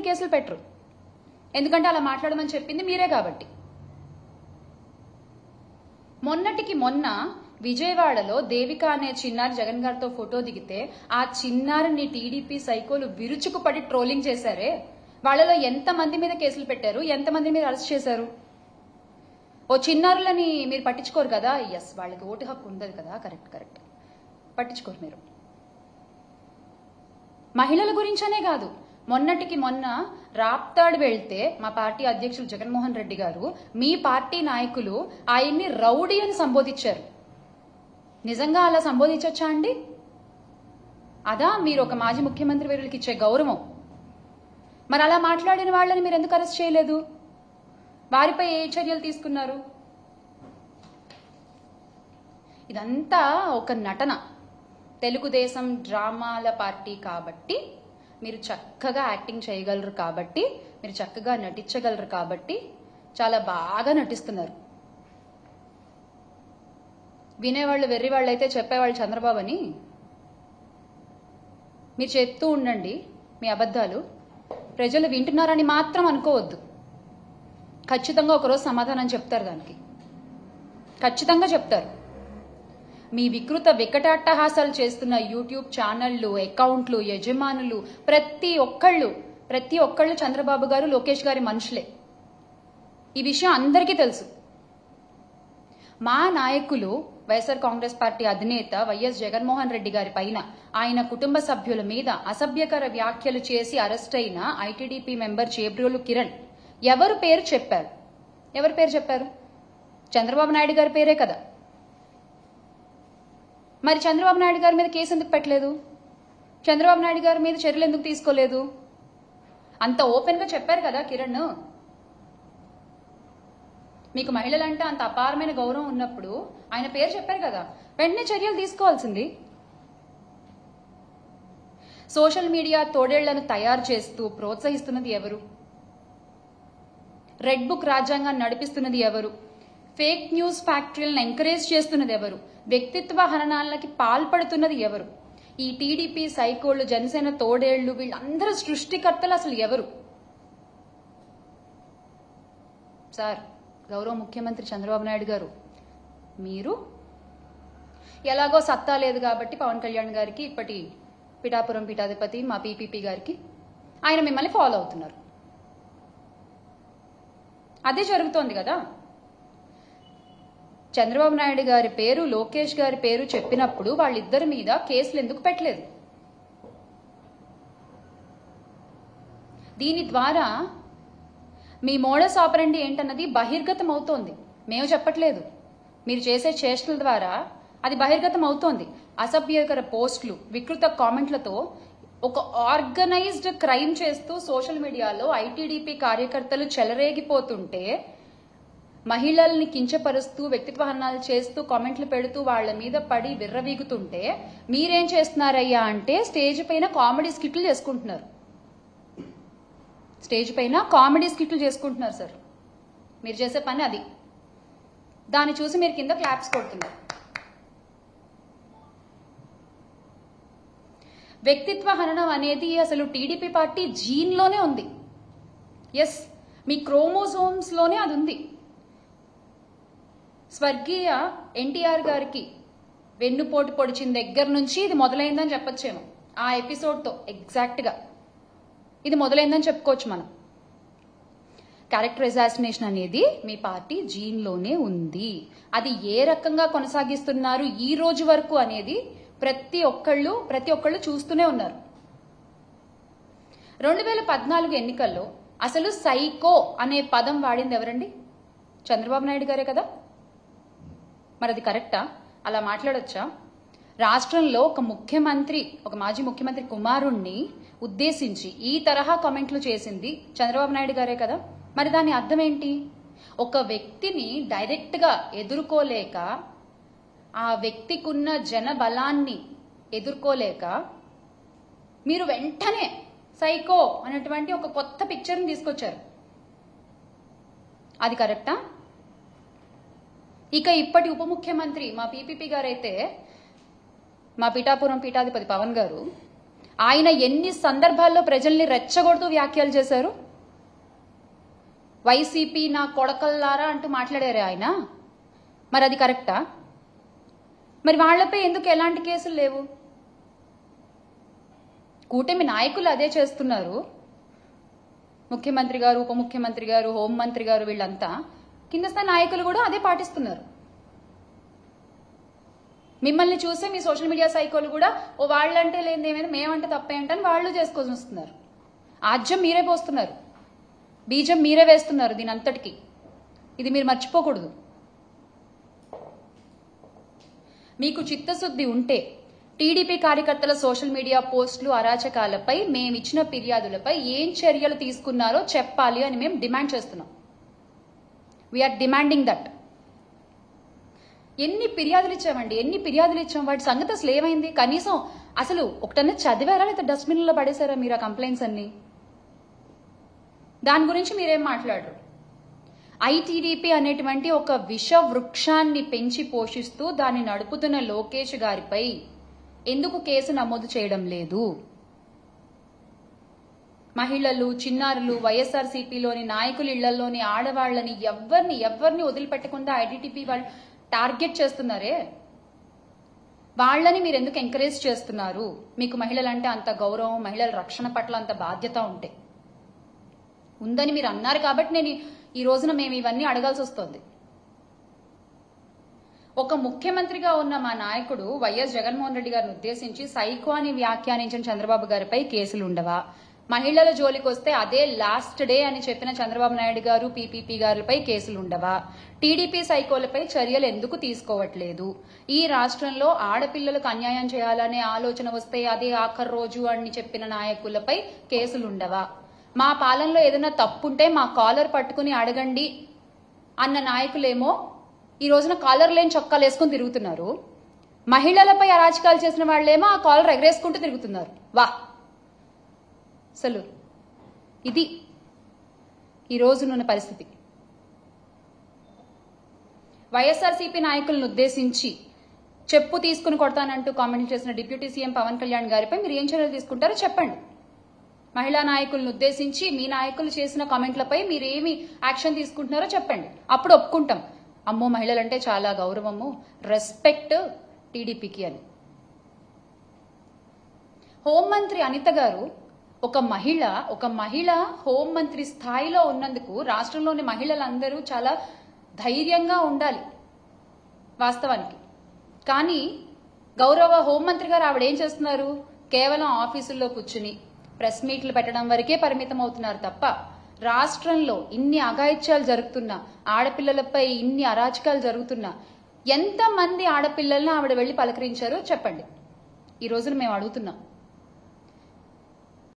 కేసులు పెట్టరు. ఎందుకంటే అలా మాట్లాడమని చెప్పింది మీరే కాబట్టి. మొన్నటికి మొన్న విజయవాడలో దేవిక అనే చిన్నారి జగన్ గారితో ఫోటో దిగితే ఆ చిన్నారిని టీడీపీ సైకోలు విరుచుకుపడి ట్రోలింగ్ చేశారే, వాళ్ళలో ఎంతమంది మీద కేసులు పెట్టారు, ఎంతమంది మీద అరెస్ట్ చేశారు? ఓ చిన్నారులని మీరు పట్టించుకోరు కదా. ఎస్, వాళ్ళకి ఓటు హక్కు ఉండదు కదా. కరెక్ట్ పట్టించుకోరు మీరు. మహిళల గురించనే కాదు, మొన్నటికి మొన్న రాప్తాడు వెళ్తే మా పార్టీ అధ్యక్షులు జగన్మోహన్ రెడ్డి గారు మీ పార్టీ నాయకులు ఆయన్ని రౌడీ అని సంబోధించారు. నిజంగా అలా సంబోధించొచ్చా అండి? అదా మీరు ఒక మాజీ ముఖ్యమంత్రి వర్యులకి ఇచ్చే గౌరవం? మరి అలా మాట్లాడిన వాళ్ళని మీరు ఎందుకు అరెస్ట్ చేయలేదు? వారిపై ఏ చర్యలు తీసుకున్నారు? ఇదంతా ఒక నటన. తెలుగుదేశం డ్రామాల పార్టీ కాబట్టి మీరు చక్కగా యాక్టింగ్ చేయగలరు, కాబట్టి మీరు చక్కగా నటించగలరు, కాబట్టి చాలా బాగా నటిస్తున్నారు. వినేవాళ్ళు వెర్రివాళ్ళు అయితే చెప్పేవాళ్ళు చంద్రబాబు అని. మీరు చెప్తూ ఉండండి మీ అబద్ధాలు, ప్రజలు వింటున్నారని మాత్రం అనుకోవద్దు. ఖచ్చితంగా ఒకరోజు సమాధానం చెప్తారు, దానికి ఖచ్చితంగా చెప్తారు. మీ వికృత వికటాట్టహాసాలు చేస్తున్న యూట్యూబ్ ఛానళ్లు, అకౌంట్లు, యజమానులు ప్రతి ఒక్కళ్ళు చంద్రబాబు గారు, లోకేష్ గారి మనుషులే. ఈ విషయం అందరికీ తెలుసు. మా నాయకులు వైఎస్ఆర్ కాంగ్రెస్ పార్టీ అధినేత వైఎస్ జగన్మోహన్ రెడ్డి గారి పైన, ఆయన కుటుంబ సభ్యుల మీద అసభ్యకర వ్యాఖ్యలు చేసి అరెస్ట్ అయిన ఐటీడీపీ మెంబర్ చేబ్రోలు కిరణ్ ఎవరు పేరు చెప్పారు? చంద్రబాబు నాయుడు గారి పేరే కదా. మరి చంద్రబాబు నాయుడు గారి మీద కేసు ఎందుకు పెట్టలేదు? చంద్రబాబు నాయుడు గారి మీద చర్యలు ఎందుకు తీసుకోలేదు? అంత ఓపెన్ గా చెప్పారు కదా కిరణ్. మీకు మహిళలంటే అంత అపారమైన గౌరవం ఉన్నప్పుడు ఆయన పేరు చెప్పారు కదా, వెంటనే చర్యలు తీసుకోవాల్సింది. సోషల్ మీడియా తోడేళ్లను తయారు చేస్తూ ప్రోత్సహిస్తున్నది ఎవరు? రెడ్ బుక్ రాజ్యాంగాన్ని నడిపిస్తున్నది ఎవరు? ఫేక్ న్యూస్ ఫ్యాక్టరీలను ఎంకరేజ్ చేస్తున్నది ఎవరు? వ్యక్తిత్వ హననాలకి పాల్పడుతున్నది ఎవరు? ఈ టీడీపీ సైకోళ్లు, జనసేన తోడేళ్లు, వీళ్ళందరూ సృష్టికర్తలు అసలు ఎవరు? సార్, గౌరవ ముఖ్యమంత్రి చంద్రబాబు నాయుడు గారు, మీరు ఎలాగో సత్తా లేదు కాబట్టి పవన్ కళ్యాణ్ గారికి, ఇప్పటి పిఠాపురం పీఠాధిపతి మా పీపీపీ గారికి, ఆయన మిమ్మల్ని ఫాలో అవుతున్నారు. అదే జరుగుతోంది కదా. చంద్రబాబు నాయుడు గారి పేరు, లోకేష్ గారి పేరు చెప్పినప్పుడు వాళ్ళిద్దరి మీద కేసులు ఎందుకు పెట్టలేదు? దీని ద్వారా మీ మోడస్ ఆపరండి ఏంటన్నది బహిర్గతం అవుతోంది. మేము చెప్పట్లేదు, మీరు చేసే చేష్టల ద్వారా అది బహిర్గతం అవుతోంది. అసభ్యకర పోస్టులు, వికృత కామెంట్లతో ఒక ఆర్గనైజ్డ్ క్రైమ్ చేస్తూ సోషల్ మీడియాలో ఐటీడీపీ కార్యకర్తలు చెలరేగిపోతుంటే, మహిళల్ని కించపరుస్తూ వ్యక్తిత్వ హననాలు చేస్తూ కామెంట్లు పెడుతూ వాళ్ల మీద పడి విర్రవీగుతుంటే మీరేం చేస్తున్నారయ్యా అంటే స్టేజ్ పైన కామెడీ స్కిట్లు చేసుకుంటున్నారు. సార్, మీరు చేసే పని అది. దాన్ని చూసి మీరు కింద క్లాప్స్ కొడుతున్నారు. వ్యక్తిత్వ హననం అనేది అసలు టీడీపీ పార్టీ జీన్లోనే ఉంది. ఎస్, మీ క్రోమోజోమ్స్ లోనే అది ఉంది. స్వర్గీయ ఎన్టీఆర్ గారికి వెన్నుపోటు పొడిచిన దగ్గర నుంచి ఇది మొదలైందని చెప్పొచ్చేమో. ఆ ఎపిసోడ్తో ఎగ్జాక్ట్గా ఇది మొదలైందని చెప్పుకోవచ్చు మనం. క్యారెక్టర్ అసాసినేషన్ అనేది మీ పార్టీ జీన్లోనే ఉంది. అది ఏ రకంగా కొనసాగిస్తున్నారు ఈ రోజు వరకు అనేది ప్రతి ఒక్కళ్ళు చూస్తూనే ఉన్నారు. 2014 ఎన్నికల్లో అసలు సైకో అనే పదం వాడింది ఎవరండి? చంద్రబాబు నాయుడు గారే కదా. మరి అది కరెక్టా? అలా మాట్లాడొచ్చా? రాష్ట్రంలో ఒక మాజీ ముఖ్యమంత్రి కుమారుణ్ణి ఉద్దేశించి ఈ తరహా కామెంట్లు చేసింది చంద్రబాబు నాయుడు గారే కదా. మరి దాని అర్థం ఏంటి? ఒక వ్యక్తిని డైరెక్ట్ గా ఎదుర్కోలేక, ఆ వ్యక్తికున్న జన బలాన్ని ఎదుర్కోలేక మీరు వెంటనే సైకో అనేటువంటి ఒక కొత్త పిక్చర్ని తీసుకొచ్చారు. అది కరెక్టా? ఇక ఇప్పటి ఉప ముఖ్యమంత్రి మా పీపీపీ గారైతే, మా పిఠాపురం పీఠాధిపతి పవన్ గారు, ఆయన ఎన్ని సందర్భాల్లో ప్రజల్ని రెచ్చగొడుతూ వ్యాఖ్యలు చేశారు. వైసీపీ నా కొడకల్లారా అంటూ మాట్లాడారే ఆయన. మరి అది కరెక్టా? మరి వాళ్లపై ఎందుకు ఎలాంటి కేసులు లేవు? కూటమి నాయకులు అదే చేస్తున్నారు. ముఖ్యమంత్రి గారు, ఉప ముఖ్యమంత్రి గారు, హోంమంత్రి గారు, వీళ్ళంతా కింద స్థాయి నాయకులు కూడా అదే పాటిస్తున్నారు. మిమ్మల్ని చూసే మీ సోషల్ మీడియా సైకోలు కూడా ఓ వాళ్ళంటే లేని ఏమైనా మేమంటే తప్పేంటని వాళ్ళు చేసుకొని వస్తున్నారు. ఆజ్యం మీరే పోస్తున్నారు, బీజం మీరే వేస్తున్నారు దీని అంతటికి. ఇది మీరు మర్చిపోకూడదు. మీకు చిత్తశుద్ధి ఉంటే టీడీపీ కార్యకర్తల సోషల్ మీడియా పోస్టులు, అరాచకాలపై మేమిచ్చిన ఫిర్యాదులపై ఏం చర్యలు తీసుకున్నారో చెప్పాలి అని మేము డిమాండ్ చేస్తున్నాం. We're demanding that. ఎన్ని ఫిర్యాదులు ఇచ్చామండి, ఎన్ని ఫిర్యాదులు ఇచ్చాం, వాటి సంగతి అసలు ఏమైంది? కనీసం అసలు ఒకటన్నా చదివారా లేదా డస్ట్బిన్లో పడేశారా మీరు ఆ కంప్లైంట్స్ అన్ని? దాని గురించి మీరేం మాట్లాడరు. ఐటీడీపీ అనేటువంటి ఒక విష వృక్షాన్ని పెంచి పోషిస్తూ దాన్ని నడుపుతున్న లోకేష్ గారిపై ఎందుకు కేసు నమోదు చేయడం లేదు? మహిళలు, చిన్నారులు, వైఎస్ఆర్సీపీలోని నాయకుల ఇళ్లలోని ఆడవాళ్లని ఎవరిని వదిలిపెట్టకుండా ఐటీడీపీ వాళ్ళు టార్గెట్ చేస్తున్నారే, వాళ్ళని మీరు ఎందుకు ఎంకరేజ్ చేస్తున్నారు? మీకు మహిళలంటే అంత గౌరవం, మహిళల రక్షణ పట్ల అంత బాధ్యత ఉందని మీరు అన్నారు కాబట్టి నేను ఈ రోజున మేము ఇవన్నీ అడగాల్సి వస్తుంది. ఒక ముఖ్యమంత్రిగా ఉన్న మా నాయకుడు వైఎస్ జగన్మోహన్ రెడ్డి గారిని ఉద్దేశించి సైకో అని వ్యాఖ్యానించిన చంద్రబాబు గారిపై కేసులు ఉండవా? మహిళల జోలికి వస్తే అదే లాస్ట్ డే అని చెప్పిన చంద్రబాబు నాయుడు గారు, పీపీపీ గారిపై కేసులు ఉండవా? టీడీపీ సైకోలపై చర్యలు ఎందుకు తీసుకోవట్లేదు? ఈ రాష్ట్రంలో ఆడపిల్లలకు అన్యాయం చేయాలనే ఆలోచన వస్తే అదే ఆఖరి రోజు అని చెప్పిన నాయకులపై కేసులుండవా? మా పాలనలో ఏదైనా తప్పుంటే మా కాలర్ పట్టుకుని అడగండి అన్న నాయకులేమో ఈ రోజున కాలర్ లేని చొక్కాలు వేసుకుని తిరుగుతున్నారు. మహిళలపై అరాచకాలు చేసిన వాళ్ళేమో ఆ కాలర్ ఎగరేసుకుంటూ తిరుగుతున్నారు. వా, అసలు ఇది ఈ రోజునున్న పరిస్థితి. వైఎస్ఆర్సీపీ నాయకులను ఉద్దేశించి చెప్పు తీసుకుని కొడతానంటూ కామెంట్ చేసిన డిప్యూటీ సీఎం పవన్ కళ్యాణ్ గారిపై మీరు ఏం చర్యలు తీసుకుంటారో చెప్పండి. మహిళా నాయకులను ఉద్దేశించి మీ నాయకులు చేసిన కామెంట్లపై మీరేమి యాక్షన్ తీసుకుంటున్నారో చెప్పండి. అప్పుడు ఒప్పుకుంటాం, అమ్మో మహిళలంటే చాలా గౌరవము, రెస్పెక్ట్ టీడీపీకి అని. హోంమంత్రి అనిత గారు ఒక మహిళ హోంమంత్రి స్థాయిలో ఉన్నందుకు రాష్ట్రంలోని మహిళలందరూ చాలా ధైర్యంగా ఉండాలి వాస్తవానికి. కానీ గౌరవ హోంమంత్రి గారు ఆవిడ ఏం చేస్తున్నారు? కేవలం ఆఫీసుల్లో కూర్చుని ప్రెస్ మీట్లు పెట్టడం వరకే పరిమితం అవుతున్నారు తప్ప రాష్ట్రంలో ఇన్ని అఘాయిత్యాలు జరుగుతున్నా, ఆడపిల్లలపై ఇన్ని అరాచకాలు జరుగుతున్నా ఎంతమంది ఆడపిల్లలను ఆవిడ వెళ్లి పలకరించారో చెప్పండి. ఈ రోజున మేము అడుగుతున్నాం.